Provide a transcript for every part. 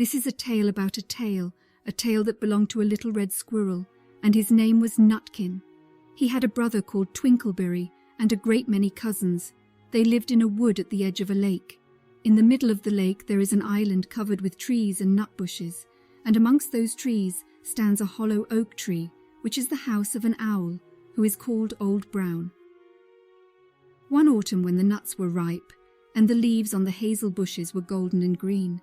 This is a tale about a tale that belonged to a little red squirrel, and his name was Nutkin. He had a brother called Twinkleberry and a great many cousins. They lived in a wood at the edge of a lake. In the middle of the lake there is an island covered with trees and nut bushes, and amongst those trees stands a hollow oak tree, which is the house of an owl, who is called Old Brown. One autumn, when the nuts were ripe, and the leaves on the hazel bushes were golden and green,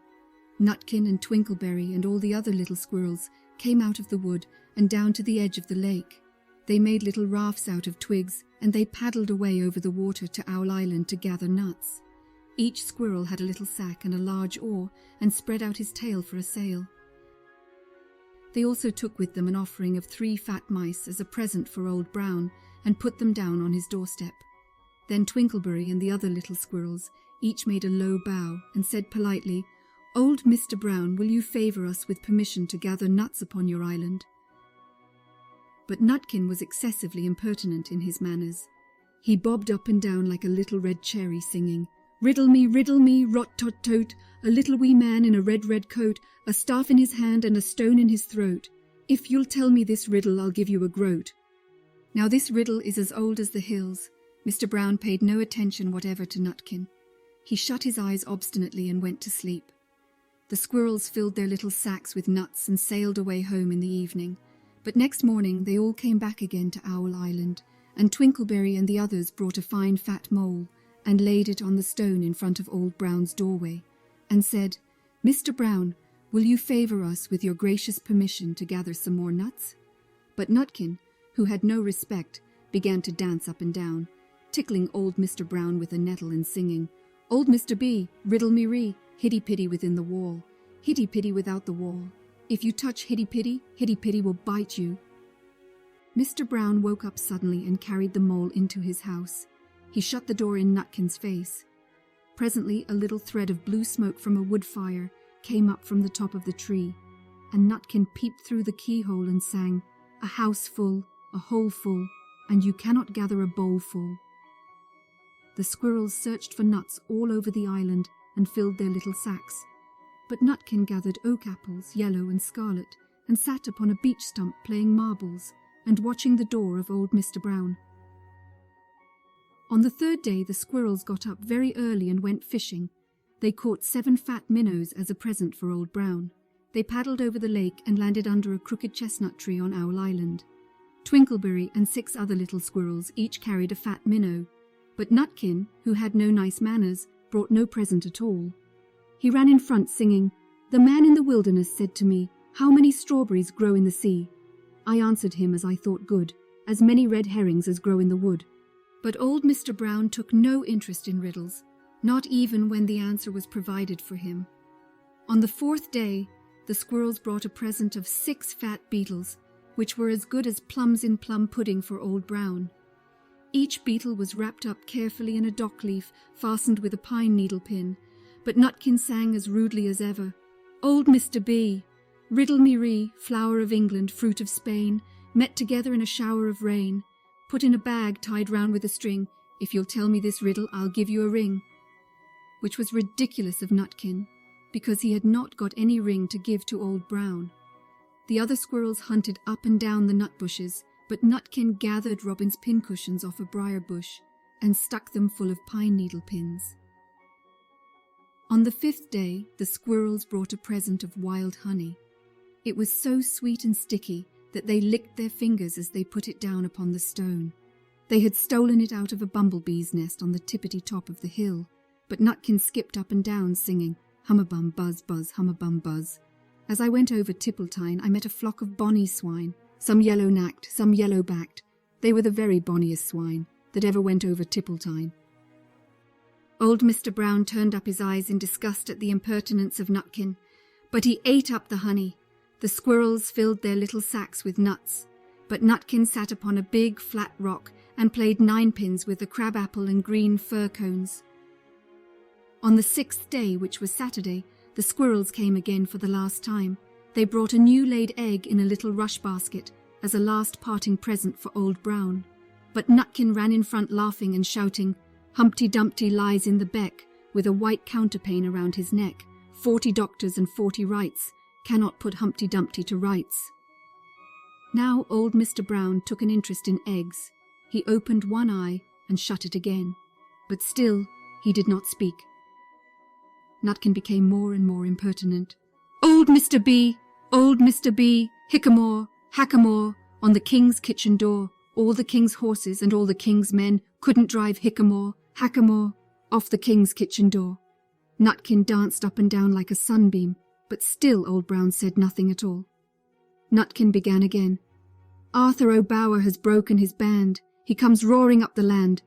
Nutkin and Twinkleberry and all the other little squirrels came out of the wood and down to the edge of the lake. They made little rafts out of twigs, and they paddled away over the water to Owl Island to gather nuts. Each squirrel had a little sack and a large oar, and spread out his tail for a sail. They also took with them an offering of 3 fat mice as a present for Old Brown, and put them down on his doorstep. Then Twinkleberry and the other little squirrels each made a low bow and said politely, "Old Mr. Brown, will you favour us with permission to gather nuts upon your island?" But Nutkin was excessively impertinent in his manners. He bobbed up and down like a little red cherry, singing, riddle me, rot-tot-tote, a little wee man in a red coat, a staff in his hand and a stone in his throat. If you'll tell me this riddle, I'll give you a groat." Now this riddle is as old as the hills. Mr. Brown paid no attention whatever to Nutkin. He shut his eyes obstinately and went to sleep. The squirrels filled their little sacks with nuts and sailed away home in the evening. But next morning they all came back again to Owl Island, and Twinkleberry and the others brought a fine fat mole and laid it on the stone in front of Old Brown's doorway, and said, "Mr. Brown, will you favour us with your gracious permission to gather some more nuts?" But Nutkin, who had no respect, began to dance up and down, tickling old Mr. Brown with a nettle and singing, "Old Mr. B, riddle me ree, hitty-pitty within the wall, hitty-pitty without the wall. If you touch hitty-pitty, hitty-pitty will bite you." Mr. Brown woke up suddenly and carried the mole into his house. He shut the door in Nutkin's face. Presently a little thread of blue smoke from a wood fire came up from the top of the tree, and Nutkin peeped through the keyhole and sang, "A house full, a hole full, and you cannot gather a bowl full." The squirrels searched for nuts all over the island and filled their little sacks. But Nutkin gathered oak apples, yellow and scarlet, and sat upon a beech stump playing marbles and watching the door of old Mr. Brown. On the 3rd day the squirrels got up very early and went fishing. They caught 7 fat minnows as a present for Old Brown. They paddled over the lake and landed under a crooked chestnut tree on Owl Island. Twinkleberry and 6 other little squirrels each carried a fat minnow, but Nutkin, who had no nice manners, brought no present at all. He ran in front singing, "The man in the wilderness said to me, 'How many strawberries grow in the sea?' I answered him as I thought good, 'As many red herrings as grow in the wood.'" But old Mr. Brown took no interest in riddles, not even when the answer was provided for him. On the 4th day, the squirrels brought a present of 6 fat beetles, which were as good as plums in plum pudding for Old Brown. Each beetle was wrapped up carefully in a dock leaf fastened with a pine needle pin, but Nutkin sang as rudely as ever, "Old Mr. B, riddle me ree, flower of England, fruit of Spain, met together in a shower of rain, put in a bag tied round with a string, if you'll tell me this riddle, I'll give you a ring," which was ridiculous of Nutkin, because he had not got any ring to give to Old Brown. The other squirrels hunted up and down the nut bushes, but Nutkin gathered Robin's pincushions off a briar bush and stuck them full of pine needle pins. On the 5th day, the squirrels brought a present of wild honey. It was so sweet and sticky that they licked their fingers as they put it down upon the stone. They had stolen it out of a bumblebee's nest on the tippity-top of the hill, but Nutkin skipped up and down singing, "Hum-a-bum, buzz, buzz, hum-a-bum, buzz." As I went over Tippletine, I met a flock of bonny swine, some yellow-nacked, some yellow-backed. They were the very bonniest swine that ever went over Tippletine. Old Mr. Brown turned up his eyes in disgust at the impertinence of Nutkin, but he ate up the honey. The squirrels filled their little sacks with nuts, but Nutkin sat upon a big, flat rock and played ninepins with the crab-apple and green fir cones. On the 6th day, which was Saturday, the squirrels came again for the last time. They brought a new-laid egg in a little rush basket as a last parting present for Old Brown. But Nutkin ran in front laughing and shouting, "Humpty Dumpty lies in the beck, with a white counterpane around his neck, 40 doctors and 40 rights cannot put Humpty Dumpty to rights. Now old Mr. Brown took an interest in eggs. He opened one eye and shut it again, but still he did not speak. Nutkin became more and more impertinent. Old Mr. B, hickamore, hackamore, on the king's kitchen door, all the king's horses and all the king's men couldn't drive hickamore, hackamore, off the king's kitchen door. Nutkin danced up and down like a sunbeam, but still Old Brown said nothing at all. Nutkin began again. Arthur O'Bower has broken his band. He comes roaring up the land.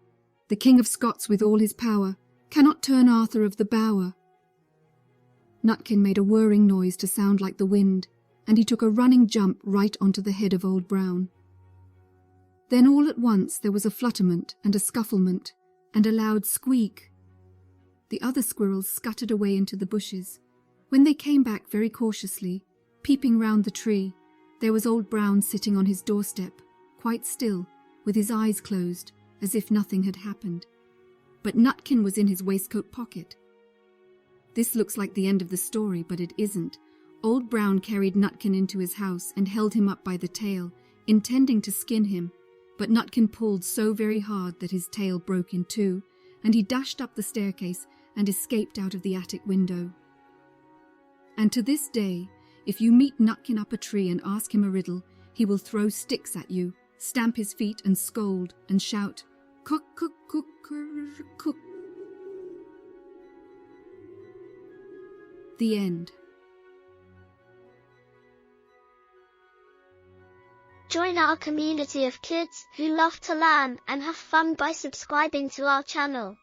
The King of Scots with all his power cannot turn Arthur of the Bower. Nutkin made a whirring noise to sound like the wind, and he took a running jump right onto the head of Old Brown. Then all at once there was a flutterment and a scufflement, and a loud squeak. The other squirrels scuttered away into the bushes. When they came back very cautiously, peeping round the tree, there was Old Brown sitting on his doorstep, quite still, with his eyes closed, as if nothing had happened. But Nutkin was in his waistcoat pocket. This looks like the end of the story, but it isn't. Old Brown carried Nutkin into his house and held him up by the tail, intending to skin him, but Nutkin pulled so very hard that his tail broke in two, and he dashed up the staircase and escaped out of the attic window. And to this day, if you meet Nutkin up a tree and ask him a riddle, he will throw sticks at you, stamp his feet and scold and shout, "Cook, cook, cook, cook." The end. Join our community of kids who love to learn and have fun by subscribing to our channel.